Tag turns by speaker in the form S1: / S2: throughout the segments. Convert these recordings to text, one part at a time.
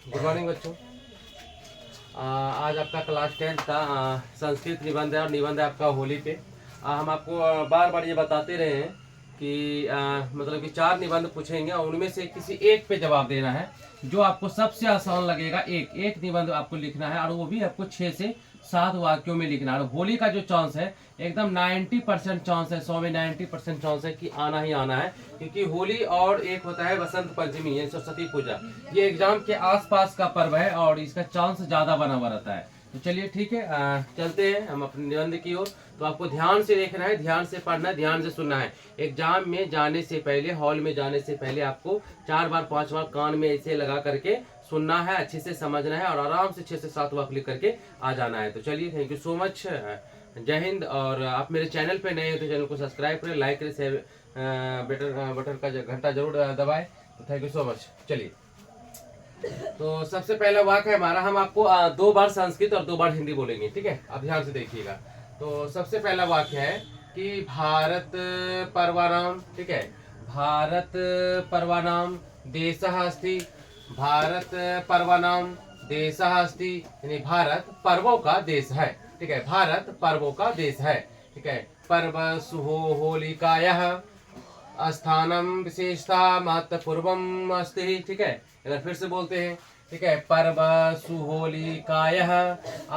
S1: Good morning बच्चों। आज आपका क्लास 10 का संस्कृत निबंध है और निबंध है आपका होली पे। हम आपको बार बार ये बताते रहे हैं कि मतलब कि 4 निबंध पूछेंगे और उनमें से किसी एक पे जवाब देना है जो आपको सबसे आसान लगेगा। एक एक निबंध आपको लिखना है और वो भी आपको 6 से 7 वाक्यों में लिखना है। और होली का जो चांस है एकदम 90% चांस है, 100 में 90% चांस है कि आना ही आना है, क्योंकि होली और एक होता है बसंत पंचमी यानी सरस्वती पूजा। ये एग्जाम के आसपास का पर्व है और इसका चांस ज्यादा बना हुआ रहता है। तो चलिए ठीक है, चलते हैं हम अपने निबंध की ओर। तो आपको ध्यान से देखना है, ध्यान से पढ़ना है, ध्यान से सुनना है। एग्जाम में जाने से पहले, हॉल में जाने से पहले आपको 4 बार 5 बार कान में ऐसे लगा करके सुनना है, अच्छे से समझना है और आराम से 6 से 7 वाक्य लिख करके आ जाना है। तो चलिए, थैंक यू सो मच, जय हिंद। और आप मेरे चैनल पे नए हो तो चैनल को सब्सक्राइब करें, लाइक करें, शेयर बटन का घंटा जरूर दबाएं। तो थैंक यू सो मच। चलिए, तो सबसे पहला वाक्य है हमारा। हम आपको 2 बार संस्कृत और 2 बार हिंदी बोलेंगे, ठीक है? आप ध्यान से देखिएगा। तो सबसे पहला वाक्य है कि भारत पर्वाणाम, ठीक है, भारत पर्वाणाम देशः अस्ति। भारत पर्वाणाम देशः अस्ति यानी भारत पर्वों का देश है, ठीक है? भारत पर्वों का देश है, ठीक है? पर्व सुहो होलिकायः स्थानम विशेषता महत्वपूर्वम अस्ति, ठीक है? अगर फिर से बोलते हैं, ठीक है, पर्व सुहोलिकायः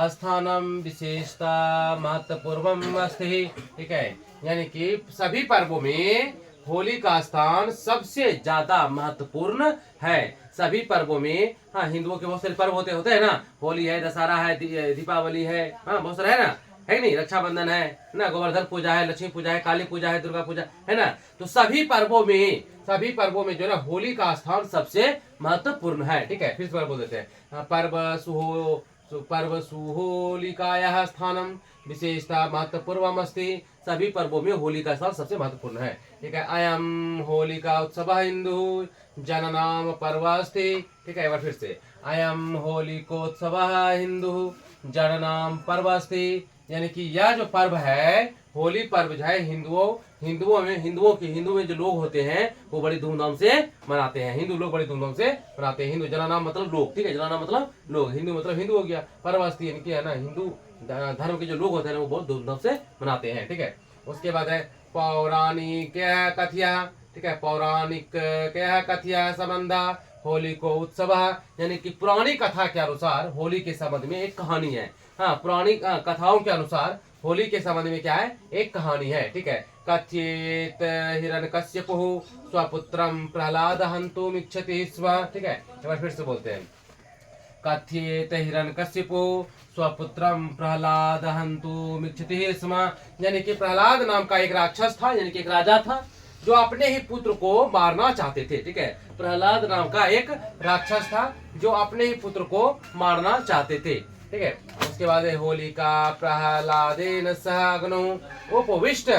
S1: स्थानम विशेषता महत्वपूर्वम अस्ति, ठीक है? यानी कि सभी पर्वों में होली का स्थान सबसे ज्यादा महत्वपूर्ण है। सभी पर्वों में, हाँ, हिंदुओं के बहुत सारे पर्व होते हैं ना, होली है, दशहरा है, दीपावली है, हाँ, बहुत सारे है ना, है नहीं, रक्षाबंधन है ना, गोवर्धन पूजा है, लक्ष्मी पूजा है, काली पूजा है, दुर्गा पूजा है ना। तो सभी पर्वों में जो है ना, होली का स्थान सबसे महत्वपूर्ण है, ठीक है? फिर से बोल देते हैं, पर्व सुहोलिकायाः स्थानम विशेषता महत्वपूर्वम अस्ति। सभी पर्वों में होली का स्थान सबसे महत्वपूर्ण है, ठीक है? अयम होलिका उत्सव हिंदू जननाम पर्व अस्ति, ठीक है? एक बार फिर से, अयम होलिकोत्सव हिंदू जननाम पर्व अस्ति। यानी कि यह जो पर्व है, होली पर्व जो है, हिंदुओं में जो लोग होते हैं वो बड़ी धूमधाम से मनाते हैं। हिंदू लोग बड़ी धूमधाम से मनाते हैं। हिंदू, जनानाम मतलब लोग, ठीक है? जनानाम मतलब लोग, हिंदू मतलब हिंदू हो गया, पर्व अस्ति यानी कि है ना, हिंदू धर्म के जो लोग होते हैं वो बहुत धूमधाम से मनाते हैं, ठीक है? उसके बाद है पौराणिक कथ्या, ठीक है? पौराणिक कथ्या संबंधा होली को उत्सव, यानी कि पुरानी कथा के अनुसार होली के संबंध में एक कहानी है। हाँ, पुरानी कथाओं के अनुसार होली के संबंध में क्या है, एक कहानी है, ठीक है? कथ्येत हिरण्यकश्यपुः स्वपुत्रं प्रह्लाद हन्तुम् इच्छति स्म, ठीक है? एक बार फिर से बोलते हैं, कथ्येत हिरण्यकश्यपुः स्वपुत्रं प्रह्लाद हन्तुम् इच्छति स्म। यानी कि प्रह्लाद नाम का एक राक्षस था, यानी कि एक राजा था जो अपने ही पुत्र को मारना चाहते थे, ठीक है? प्रह्लाद नाम का एक राक्षस था जो अपने ही पुत्र को मारना चाहते थे, ठीक है? उसके बाद होलिका प्रह्लादेन सह अग्नौ उपविष्ट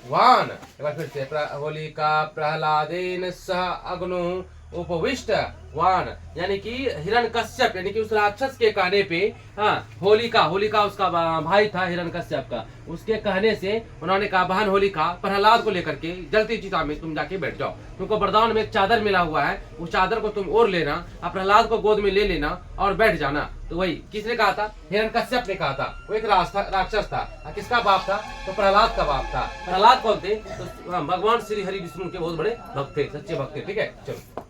S1: वान। एक बार फिर से, होलिका प्रह्लादेन सह अग्नौ उपविष्ट वान, यानी कि हिरण्यकश्यप, यानी कि उस राक्षस के कहने पे, हाँ, होलिका उसका भाई था हिरण्यकश्यप का, उसके कहने से उन्होंने कहा, बहन होलिका, प्रहलाद को लेकर के जलती चिता में तुम जाके बैठ जाओ। तुमको वरदान में एक चादर मिला हुआ है, उस चादर को तुम ओढ़ लेना और प्रहलाद को गोद में ले लेना और बैठ जाना। तो वही किसने कहा था? हिरण्यकश्यप ने कहा था। वो एक राक्षस था। किसका बाप था? तो प्रहलाद का बाप था। प्रहलाद कौन थे? तो भगवान श्री हरि विष्णु के बहुत बड़े भक्त थे, सच्चे भक्त थे, ठीक है? चलो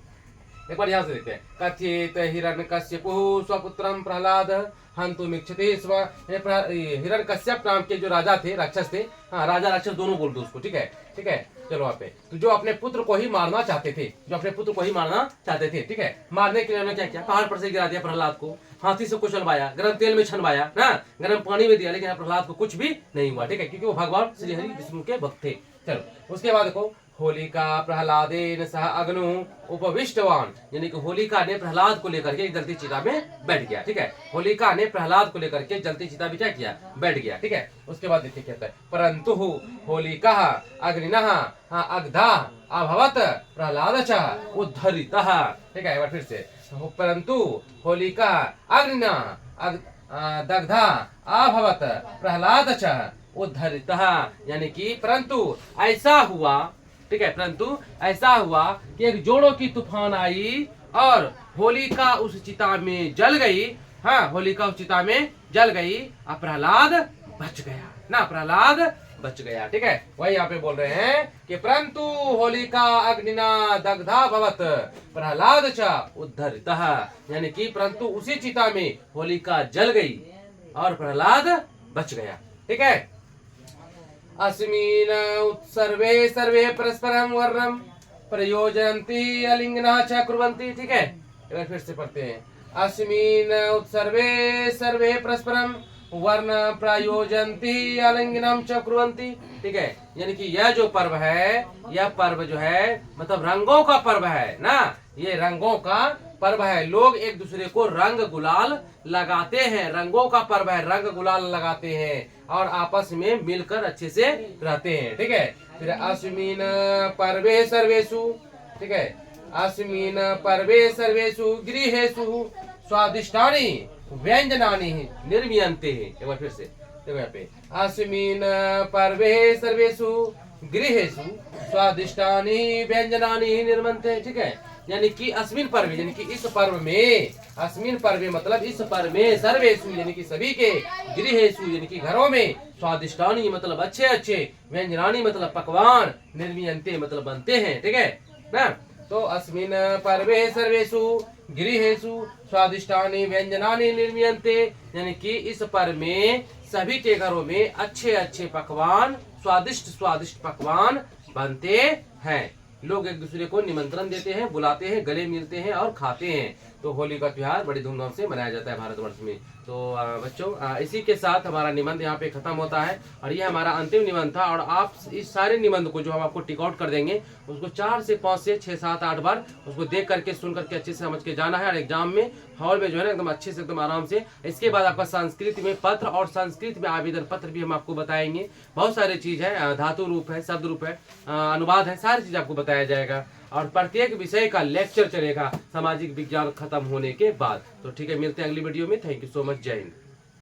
S1: एक बार यहाँ से देखते हैं, कथित हिरण्यकश्यपुः स्वपुत्रं प्रह्लाद हन्तुम् इच्छति स्म। हिरण्यकश्यप नाम के जो राजा थे, राक्षस थे, हाँ, राजा राक्षस दोनों बोल दो उसको, ठीक है? ठीक है, चलो वहाँ पे, तो जो अपने पुत्र को ही मारना चाहते थे, ठीक है? मारने के लिए उन्होंने क्या किया? पहाड़ पर से गिरा दिया प्रहलाद को, हाथी से कुचलवाया, गर्म तेल में छनवाया ना, गर्म पानी में दिया, लेकिन प्रहलाद को कुछ भी नहीं हुआ, ठीक है? क्योंकि वो भगवान श्री हरि विष्णु के भक्त थे। चलो उसके बाद देखो, होलिका प्रह्लादेन सह अग्नु उपविष्टवान, यानी कि होलिका ने प्रहलाद को लेकर के जलती चिता में बैठ गया, ठीक है? होलिका ने प्रहलाद को लेकर के जलती चिता में क्या किया? बैठ गया, ठीक है? उसके बाद देखिए कहता है, परंतु होलिका अग्निनः अग्धा अभवत प्रह्लाद च उद्धरितः, ठीक है? एक बार फिर से, परंतु होलिका अग्निना दग्धा अभवत प्रह्लाद च उद्धरितः, यानी कि परंतु ऐसा हुआ, ठीक है? परंतु ऐसा हुआ कि एक जोड़ों की तूफान आई और होलिका उस चिता में जल गई। हाँ, होलिका उस चिता में जल गई और प्रहलाद बच गया ना, प्रहलाद बच गया। ठीक है, वही यहाँ पे बोल रहे हैं कि परंतु होलिका अग्निना दग्धा भवत प्रहलाद च उद्धरितः, यानी कि परंतु उसी चिता में होलिका जल गई और प्रहलाद बच गया। ठीक है, अस्मिन् उत्सर्वे सर्वे परस्परं वर्णम प्रयोजयन्ति अलिंगनः च कुर्वन्ति। ठीक है, एक बार फिर से पढ़ते हैं। अस्मिन् उत्सर्वे सर्वे परस्परं वर्ण प्रयोजन्ति आलिंगनम च कुर्वन्ति। ठीक है, यानी कि यह जो पर्व है, यह पर्व जो है मतलब रंगों का पर्व है ना, ये रंगों का पर्व है। लोग एक दूसरे को रंग गुलाल लगाते हैं, रंगों का पर्व है, रंग गुलाल लगाते हैं और आपस में मिलकर अच्छे से रहते हैं। ठीक है, फिर अस्मिन् पर्वे सर्वेषु, ठीक है, अस्मिन् पर्वे सर्वेषु गृहेषु स्वादिष्टानि व्यंजनानि निर्मीयन्ते। एक बार फिर से देखो यहाँ पे, अस्मिन् पर्वे सर्वेषु गृहेषु स्वादिष्टानि व्यंजनानि निर्मन्ते। ठीक है, यानी कि अस्मिन् पर्व, यानी कि इस पर्व में, अस्मिन् पर्व मतलब इस पर्व में, सर्वेषु यानी कि सभी के, गृहेषु यानी कि घरों में, स्वादिष्टानि मतलब अच्छे अच्छे, व्यंजनानि मतलब पकवान, निर्मीयन्ते मतलब बनते हैं। ठीक है ना, तो अस्मिन् पर्वे सर्वेषु गृहेषु स्वादिष्टानि व्यंजनानि निर्मीयन्ते, यानी कि इस पर्व में सभी के घरों में अच्छे अच्छे पकवान, स्वादिष्ट स्वादिष्ट पकवान बनते हैं। लोग एक दूसरे को निमंत्रण देते हैं, बुलाते हैं, गले मिलते हैं और खाते हैं। तो होली का त्योहार बड़ी धूमधाम से मनाया जाता है भारतवर्ष में। तो बच्चों, इसी के साथ हमारा निबंध यहाँ पे खत्म होता है और ये हमारा अंतिम निबंध था। और आप इस सारे निबंध को जो हम आपको टिक आउट कर देंगे, उसको 4 से 5 से 6 7 8 बार उसको देख करके, सुन करके अच्छे से समझ के जाना है और एग्जाम में हॉल में जो है ना एकदम अच्छे से, एकदम आराम से। इसके बाद आपका संस्कृत में पत्र और संस्कृत में आवेदन पत्र भी हम आपको बताएंगे। बहुत सारी चीज है, धातु रूप है, शब्द रूप है, अनुवाद है, सारी चीज आपको बताया जाएगा और प्रत्येक विषय का लेक्चर चलेगा सामाजिक विज्ञान खत्म होने के बाद। तो ठीक है, मिलते हैं अगली वीडियो में। थैंक यू सो मच, जय हिंद।